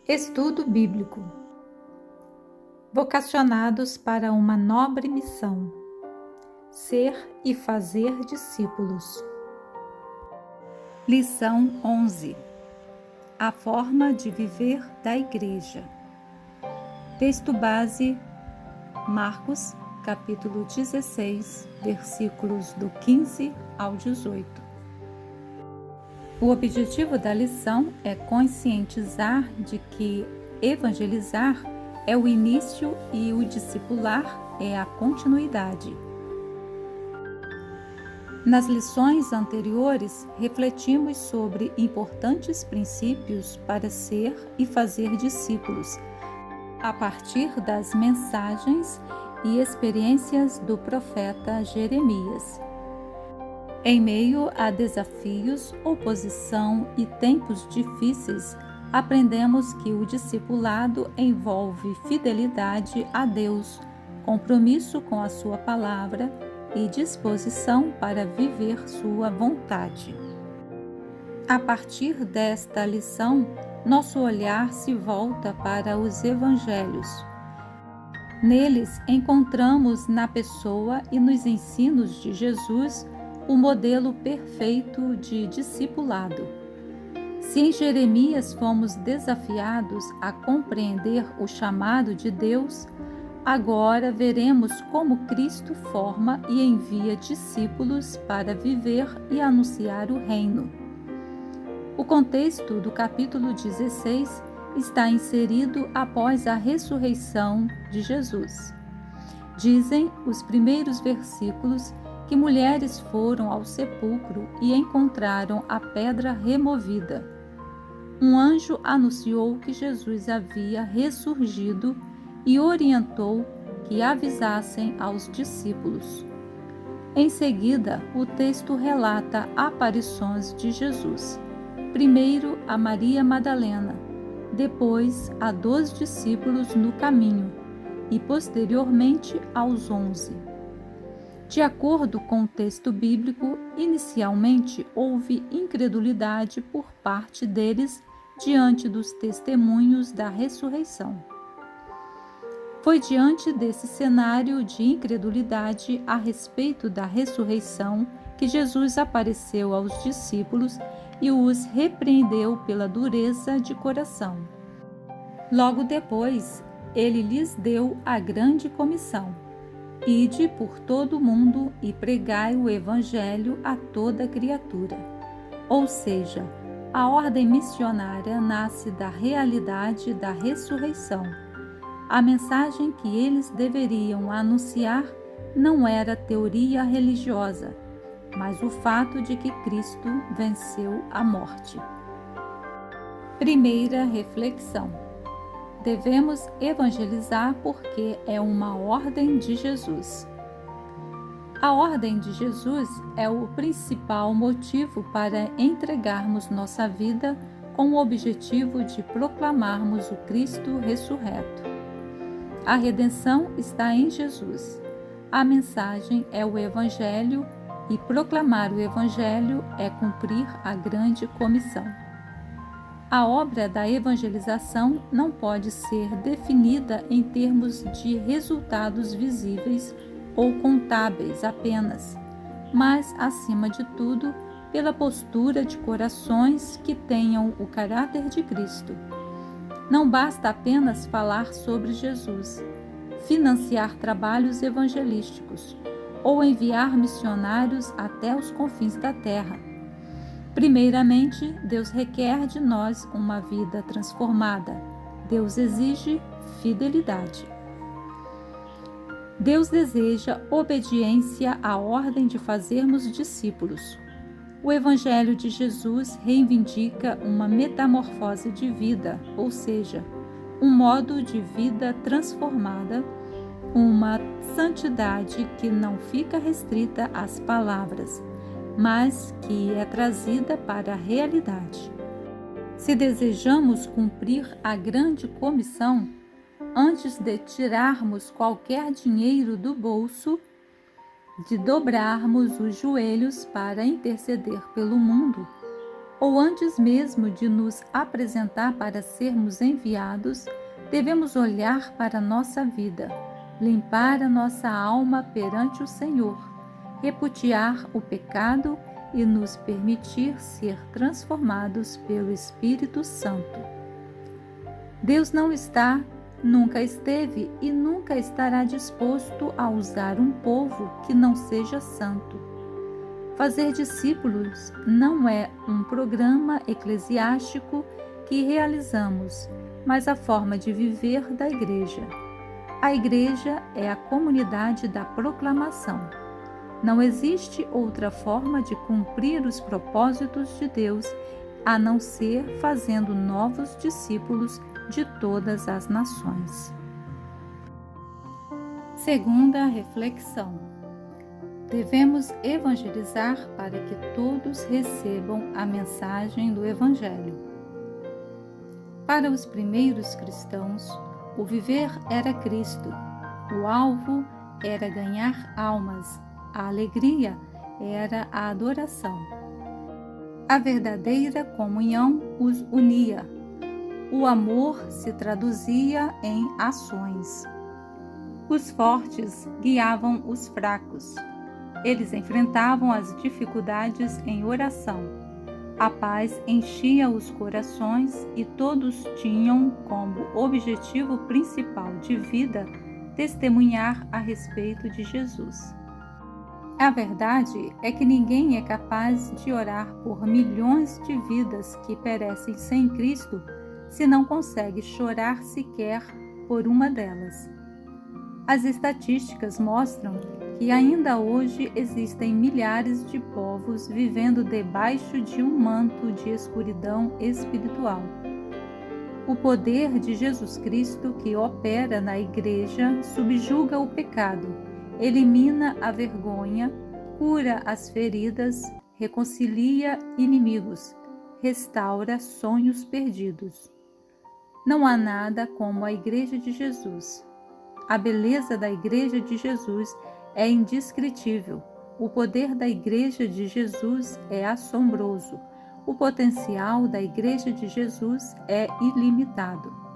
Estudo bíblico. Vocacionados para uma nobre missão: ser e fazer discípulos. Lição 11. A forma de viver da Igreja. Texto base: Marcos, capítulo 16, versículos do 15 ao 18. O objetivo da lição é conscientizar de que evangelizar é o início e o discipular é a continuidade. Nas lições anteriores, refletimos sobre importantes princípios para ser e fazer discípulos, a partir das mensagens e experiências do profeta Jeremias. Em meio a desafios, oposição e tempos difíceis, aprendemos que o discipulado envolve fidelidade a Deus, compromisso com a sua palavra e disposição para viver sua vontade. A partir desta lição, nosso olhar se volta para os evangelhos. Neles encontramos na pessoa e nos ensinos de Jesus o modelo perfeito de discipulado. Se em Jeremias fomos desafiados a compreender o chamado de Deus, agora veremos como Cristo forma e envia discípulos para viver e anunciar o reino. O contexto do capítulo 16 está inserido após a ressurreição de Jesus. Dizem os primeiros versículos que mulheres foram ao sepulcro e encontraram a pedra removida. Um anjo anunciou que Jesus havia ressurgido e orientou que avisassem aos discípulos. Em seguida, o texto relata aparições de Jesus. Primeiro a Maria Madalena, depois a 12 discípulos no caminho e posteriormente aos 11. De acordo com o texto bíblico, inicialmente houve incredulidade por parte deles diante dos testemunhos da ressurreição. Foi diante desse cenário de incredulidade a respeito da ressurreição que Jesus apareceu aos discípulos e os repreendeu pela dureza de coração. Logo depois, ele lhes deu a grande comissão: Ide por todo o mundo e pregai o Evangelho a toda criatura. Ou seja, a ordem missionária nasce da realidade da ressurreição. A mensagem que eles deveriam anunciar não era teoria religiosa, mas o fato de que Cristo venceu a morte. Primeira reflexão: devemos evangelizar porque é uma ordem de Jesus. A ordem de Jesus é o principal motivo para entregarmos nossa vida com o objetivo de proclamarmos o Cristo ressurreto. A redenção está em Jesus. A mensagem é o Evangelho e proclamar o Evangelho é cumprir a grande comissão. A obra da evangelização não pode ser definida em termos de resultados visíveis ou contábeis apenas, mas, acima de tudo, pela postura de corações que tenham o caráter de Cristo. Não basta apenas falar sobre Jesus, financiar trabalhos evangelísticos ou enviar missionários até os confins da terra. Primeiramente, Deus requer de nós uma vida transformada. Deus exige fidelidade. Deus deseja obediência à ordem de fazermos discípulos. O Evangelho de Jesus reivindica uma metamorfose de vida, ou seja, um modo de vida transformada, uma santidade que não fica restrita às palavras, mas que é trazida para a realidade. Se desejamos cumprir a grande comissão, antes de tirarmos qualquer dinheiro do bolso, de dobrarmos os joelhos para interceder pelo mundo, ou antes mesmo de nos apresentar para sermos enviados, devemos olhar para a nossa vida, limpar a nossa alma perante o Senhor, repudiar o pecado e nos permitir ser transformados pelo Espírito Santo. Deus não está, nunca esteve e nunca estará disposto a usar um povo que não seja santo. Fazer discípulos não é um programa eclesiástico que realizamos, mas a forma de viver da igreja. A igreja é a comunidade da proclamação. Não existe outra forma de cumprir os propósitos de Deus a não ser fazendo novos discípulos de todas as nações. Segunda reflexão. Devemos evangelizar para que todos recebam a mensagem do Evangelho. Para os primeiros cristãos, o viver era Cristo, o alvo era ganhar almas, a alegria era a adoração. A verdadeira comunhão os unia. O amor se traduzia em ações. Os fortes guiavam os fracos. Eles enfrentavam as dificuldades em oração. A paz enchia os corações e todos tinham como objetivo principal de vida testemunhar a respeito de Jesus. A verdade é que ninguém é capaz de orar por milhões de vidas que perecem sem Cristo se não consegue chorar sequer por uma delas. As estatísticas mostram que ainda hoje existem milhares de povos vivendo debaixo de um manto de escuridão espiritual. O poder de Jesus Cristo que opera na Igreja subjuga o pecado, elimina a vergonha, cura as feridas, reconcilia inimigos, restaura sonhos perdidos. Não há nada como a Igreja de Jesus. A beleza da Igreja de Jesus é indescritível. O poder da Igreja de Jesus é assombroso. O potencial da Igreja de Jesus é ilimitado.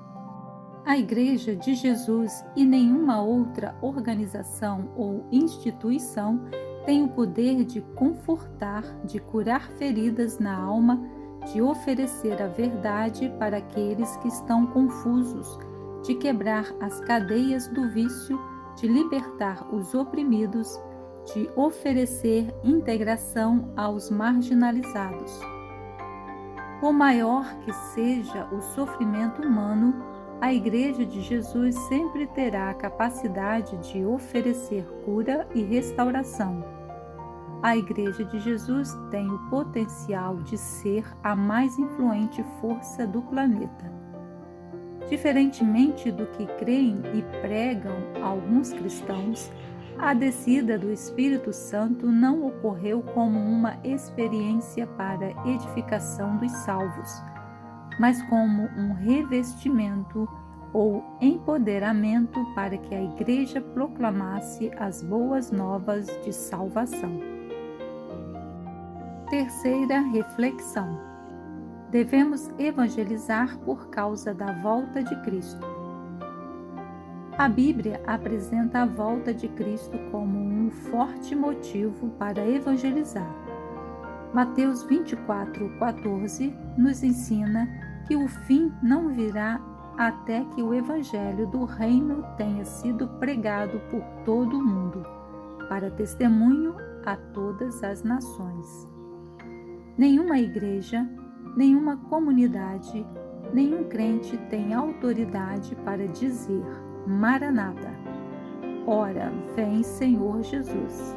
A Igreja de Jesus e nenhuma outra organização ou instituição tem o poder de confortar, de curar feridas na alma, de oferecer a verdade para aqueles que estão confusos, de quebrar as cadeias do vício, de libertar os oprimidos, de oferecer integração aos marginalizados. Por maior que seja o sofrimento humano, a Igreja de Jesus sempre terá a capacidade de oferecer cura e restauração. A Igreja de Jesus tem o potencial de ser a mais influente força do planeta. Diferentemente do que creem e pregam alguns cristãos, a descida do Espírito Santo não ocorreu como uma experiência para edificação dos salvos, mas como um revestimento ou empoderamento para que a Igreja proclamasse as boas novas de salvação. Terceira reflexão. Devemos evangelizar por causa da volta de Cristo. A Bíblia apresenta a volta de Cristo como um forte motivo para evangelizar. Mateus 24:14 nos ensina que o fim não virá até que o Evangelho do Reino tenha sido pregado por todo o mundo, para testemunho a todas as nações. Nenhuma igreja, nenhuma comunidade, nenhum crente tem autoridade para dizer: Maranata, ora, vem Senhor Jesus,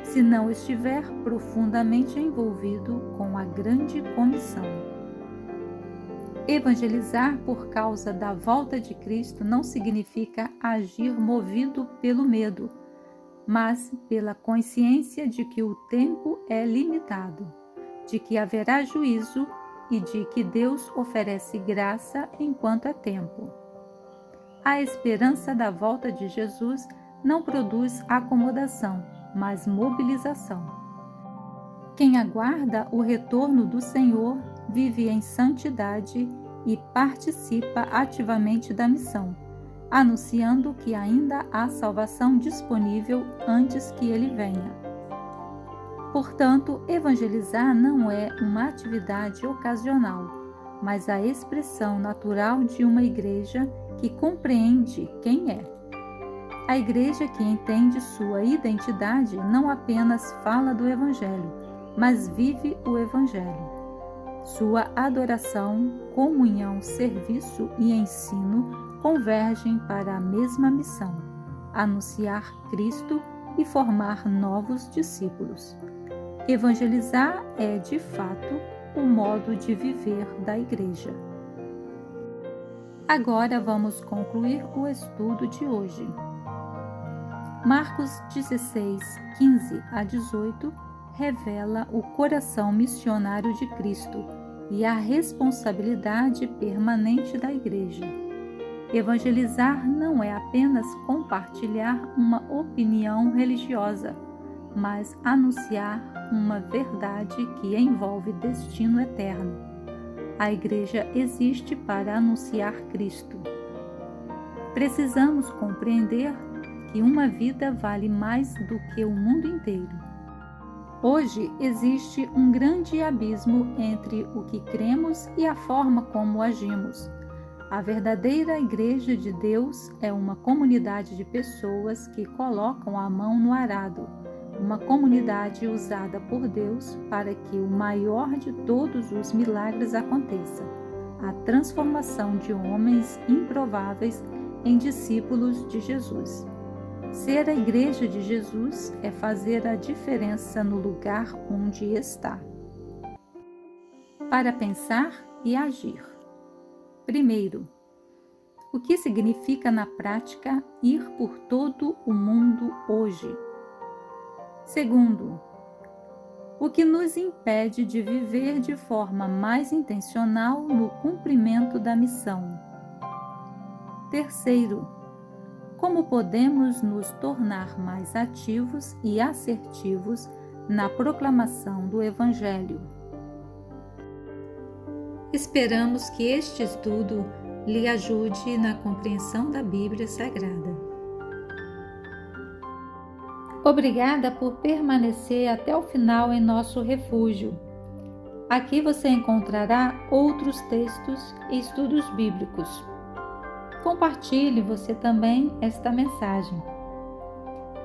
se não estiver profundamente envolvido com a grande comissão. Evangelizar por causa da volta de Cristo não significa agir movido pelo medo, mas pela consciência de que o tempo é limitado, de que haverá juízo e de que Deus oferece graça enquanto é tempo. A esperança da volta de Jesus não produz acomodação, mas mobilização. Quem aguarda o retorno do Senhor vive em santidade e participa ativamente da missão, anunciando que ainda há salvação disponível antes que ele venha. Portanto, evangelizar não é uma atividade ocasional, mas a expressão natural de uma igreja que compreende quem é. A igreja que entende sua identidade não apenas fala do Evangelho, mas vive o Evangelho. Sua adoração, comunhão, serviço e ensino convergem para a mesma missão: anunciar Cristo e formar novos discípulos. Evangelizar é, de fato, o modo de viver da igreja. Agora vamos concluir o estudo de hoje. Marcos 16, 15 a 18 revela o coração missionário de Cristo e a responsabilidade permanente da igreja. Evangelizar não é apenas compartilhar uma opinião religiosa, mas anunciar uma verdade que envolve destino eterno. A igreja existe para anunciar Cristo. Precisamos compreender que uma vida vale mais do que o mundo inteiro. Hoje existe um grande abismo entre o que cremos e a forma como agimos. A verdadeira Igreja de Deus é uma comunidade de pessoas que colocam a mão no arado, uma comunidade usada por Deus para que o maior de todos os milagres aconteça: a transformação de homens improváveis em discípulos de Jesus. Ser a Igreja de Jesus é fazer a diferença no lugar onde está. Para pensar e agir. Primeiro, o que significa na prática ir por todo o mundo hoje? Segundo, o que nos impede de viver de forma mais intencional no cumprimento da missão? Terceiro, como podemos nos tornar mais ativos e assertivos na proclamação do Evangelho? Esperamos que este estudo lhe ajude na compreensão da Bíblia Sagrada. Obrigada por permanecer até o final em nosso refúgio. Aqui você encontrará outros textos e estudos bíblicos. Compartilhe você também esta mensagem.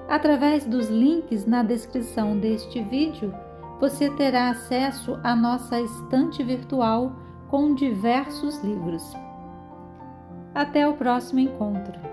Através dos links na descrição deste vídeo, você terá acesso à nossa estante virtual com diversos livros. Até o próximo encontro.